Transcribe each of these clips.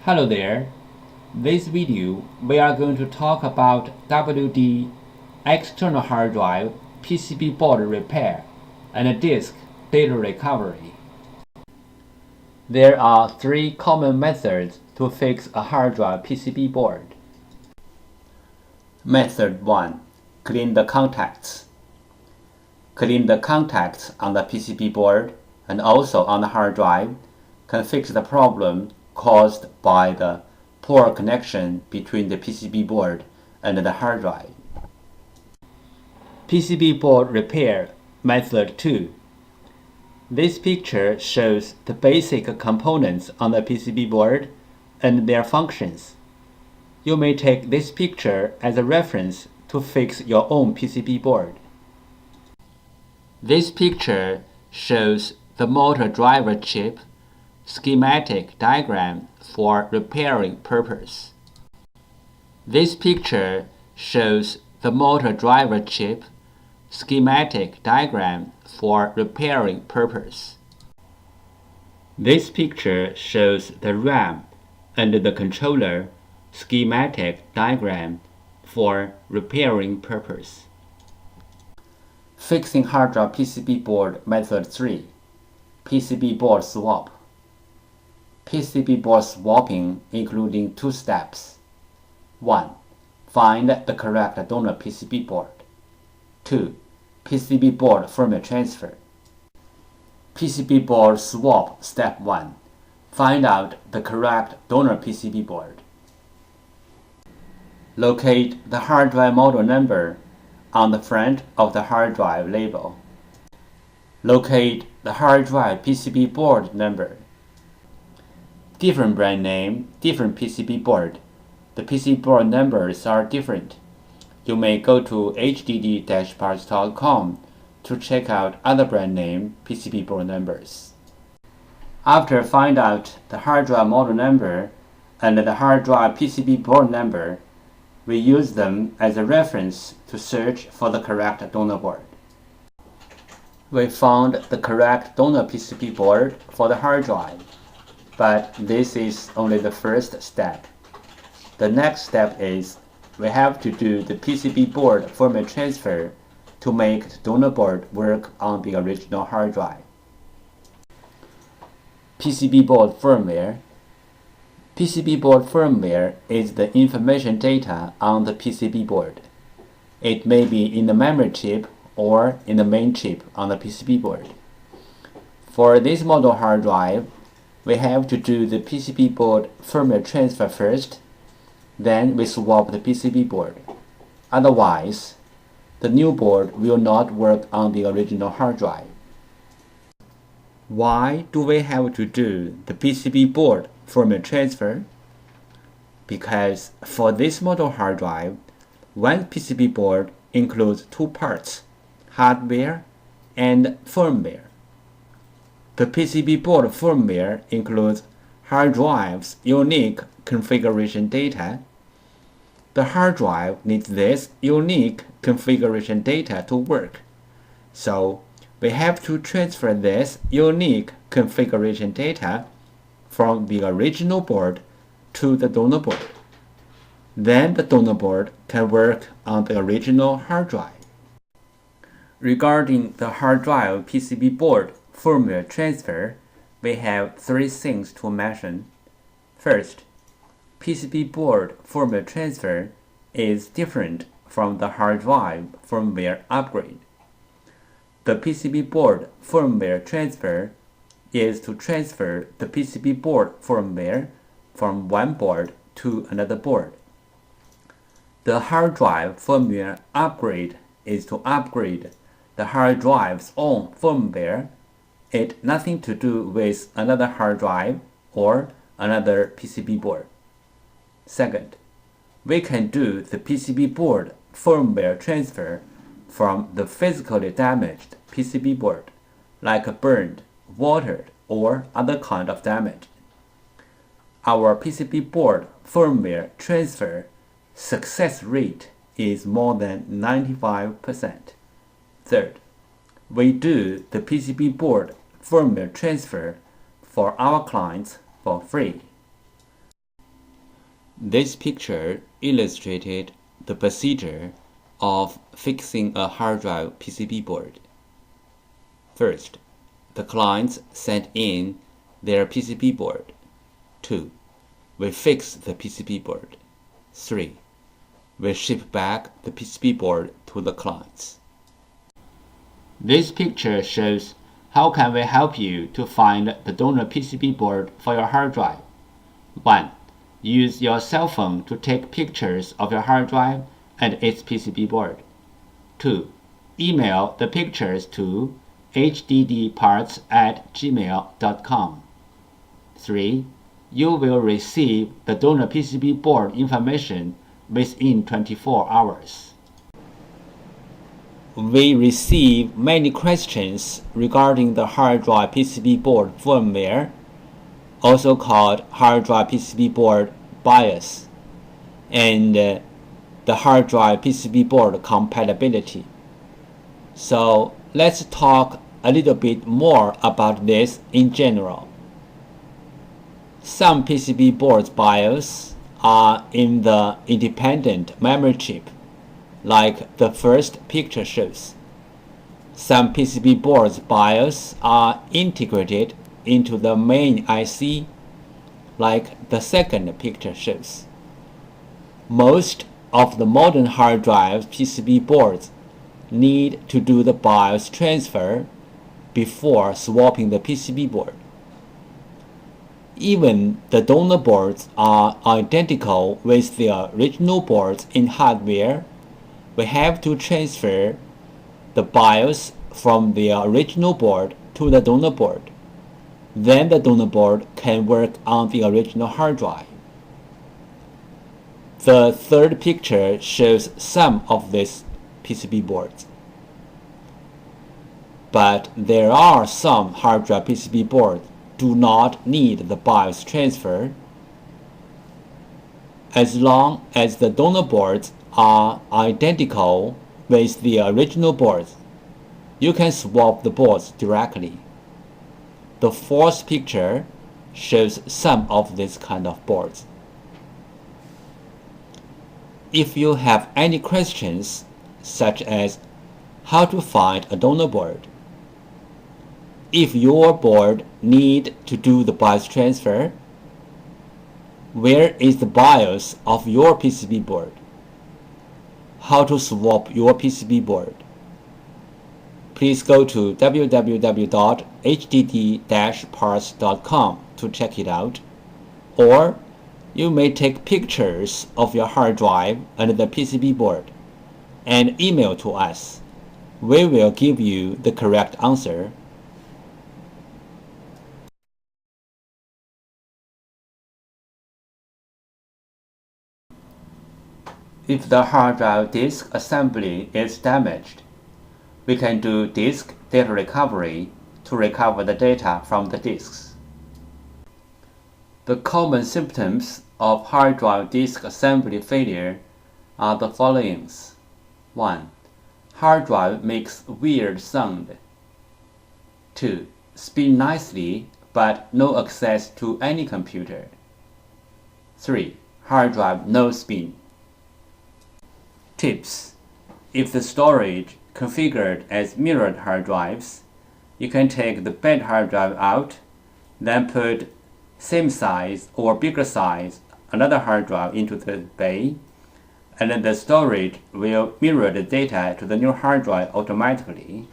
Hello there. This video we are going to talk about WD external hard drive PCB board repair and disk data recovery. There are three common methods to fix a hard drive PCB board. Method 1. Clean the contacts. Clean the contacts on the PCB board and also on the hard drive can fix the problem caused by the poor connection between the PCB board and the hard drive. PCB board repair method 2. This picture shows the basic components on the PCB board and their functions. You may take this picture as a reference to fix your own PCB board. This picture shows the motor driver chip schematic diagram for repairing purpose. This picture shows the motor driver chip schematic diagram for repairing purpose. This picture shows the RAM and the controller schematic diagram for repairing purpose. Fixing hard drive PCB board method 3. PCB board swap. PCB board swapping including two steps. 1. Find the correct donor PCB board. 2. PCB board firmware transfer. PCB board swap step 1. Find out the correct donor PCB board. Locate the hard drive model number on the front of the hard drive label. Locate the hard drive PCB board number. Different brand name, different PCB board. The PCB board numbers are different. You may go to hdd-parts.com to check out other brand name PCB board numbers. After find out the hard drive model number and the hard drive PCB board number, we use them as a reference to search for the correct donor board. We found the correct donor PCB board for the hard drive, but this is only the first step. The next step is we have to do the PCB board firmware transfer to make the donor board work on the original hard drive. PCB board firmware. PCB board firmware is the information data on the PCB board. It may be in the memory chip or in the main chip on the PCB board. For this model hard drive, we have to do the PCB board firmware transfer first, then we swap the PCB board. Otherwise, the new board will not work on the original hard drive. Why do we have to do the PCB board firmware transfer? Because for this model hard drive, one PCB board includes two parts, hardware and firmware. The PCB board firmware includes hard drive's unique configuration data. The hard drive needs this unique configuration data to work, so we have to transfer this unique configuration data from the original board to the donor board. Then the donor board can work on the original hard drive. Regarding the hard drive PCB board firmware transfer, we have three things to mention. First, PCB board firmware transfer is different from the hard drive firmware upgrade. The PCB board firmware transfer is to transfer the PCB board firmware from one board to another board. The hard drive firmware upgrade is to upgrade the hard drive's own firmware. It has nothing to do with another hard drive or another PCB board. Second, we can do the PCB board firmware transfer from the physically damaged PCB board, like burned, watered, or other kind of damage. Our PCB board firmware transfer success rate is more than 95%. Third, we do the PCB board firmware transfer for our clients for free. This picture illustrated the procedure of fixing a hard drive PCB board. First, the clients send in their PCB board. 2. We fix the PCB board. 3. We ship back the PCB board to the clients. This picture shows how can we help you to find the donor PCB board for your hard drive. 1. Use your cell phone to take pictures of your hard drive and its PCB board. 2. Email the pictures to hddparts@gmail.com. 3. You will receive the donor PCB board information within 24 hours. We receive many questions regarding the hard drive PCB board firmware, also called hard drive PCB board BIOS, and the hard drive PCB board compatibility. So let's talk a little bit more about this in general. Some PCB boards BIOS are in the independent memory chip, like the first picture shows. Some PCB boards BIOS are integrated into the main IC, like the second picture shows. Most of the modern hard drive PCB boards need to do the BIOS transfer before swapping the PCB board. Even the donor boards are identical with the original boards in hardware. We have to transfer the BIOS from the original board to the donor board. Then the donor board can work on the original hard drive. The third picture shows some of these PCB boards. But there are some hard drive PCB boards do not need the BIOS transfer. As long as the donor boards are identical with the original boards, you can swap the boards directly. The fourth picture shows some of these kind of boards. If you have any questions, such as how to find a donor board, if your board need to do the BIOS transfer, where is the BIOS of your PCB board, how to swap your PCB board, please go to www.hdd-parts.com to check it out. Or you may take pictures of your hard drive and the PCB board and email to us. We will give you the correct answer. If the hard drive disk assembly is damaged, we can do disk data recovery to recover the data from the disks. The common symptoms of hard drive disk assembly failure are the following. 1. Hard drive makes weird sound. 2. Spin nicely but no access to any computer. 3. Hard drive no spin. Tips: if the storage configured as mirrored hard drives, you can take the bad hard drive out, then put same size or bigger size another hard drive into the bay, and then the storage will mirror the data to the new hard drive automatically.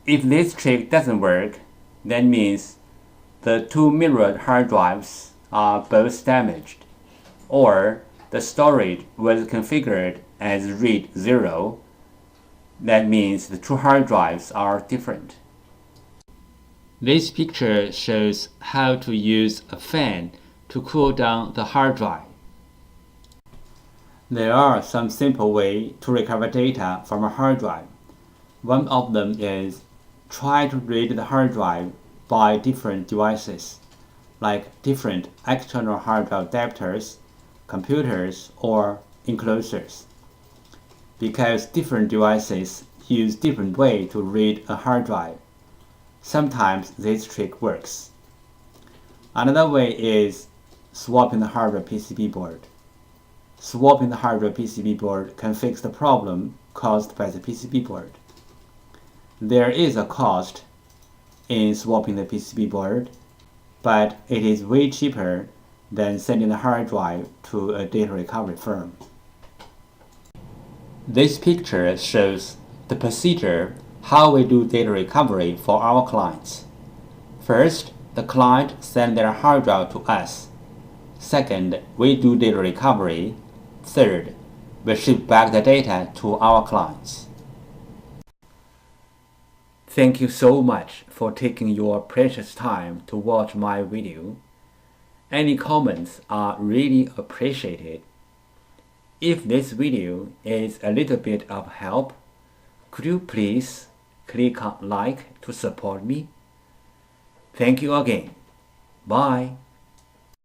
If this trick doesn't work, that means the two mirrored hard drives are both damaged, or the storage was configured as read 0. That means the two hard drives are different. This picture shows how to use a fan to cool down the hard drive. There are some simple ways to recover data from a hard drive. One of them is try to read the hard drive by different devices, like different external hard drive adapters, computers, or enclosures, because different devices use different ways to read a hard drive. Sometimes this trick works. Another way is swapping the hardware PCB board. Swapping the hardware PCB board can fix the problem caused by the PCB board. There is a cost in swapping the PCB board, but it is way cheaper than sending the hard drive to a data recovery firm. This picture shows the procedure how we do data recovery for our clients. First, the client sends their hard drive to us. Second, we do data recovery. Third, we ship back the data to our clients. Thank you so much for taking your precious time to watch my video. Any comments are really appreciated. If this video is a little bit of help, could you please click on like to support me? Thank you again. Bye.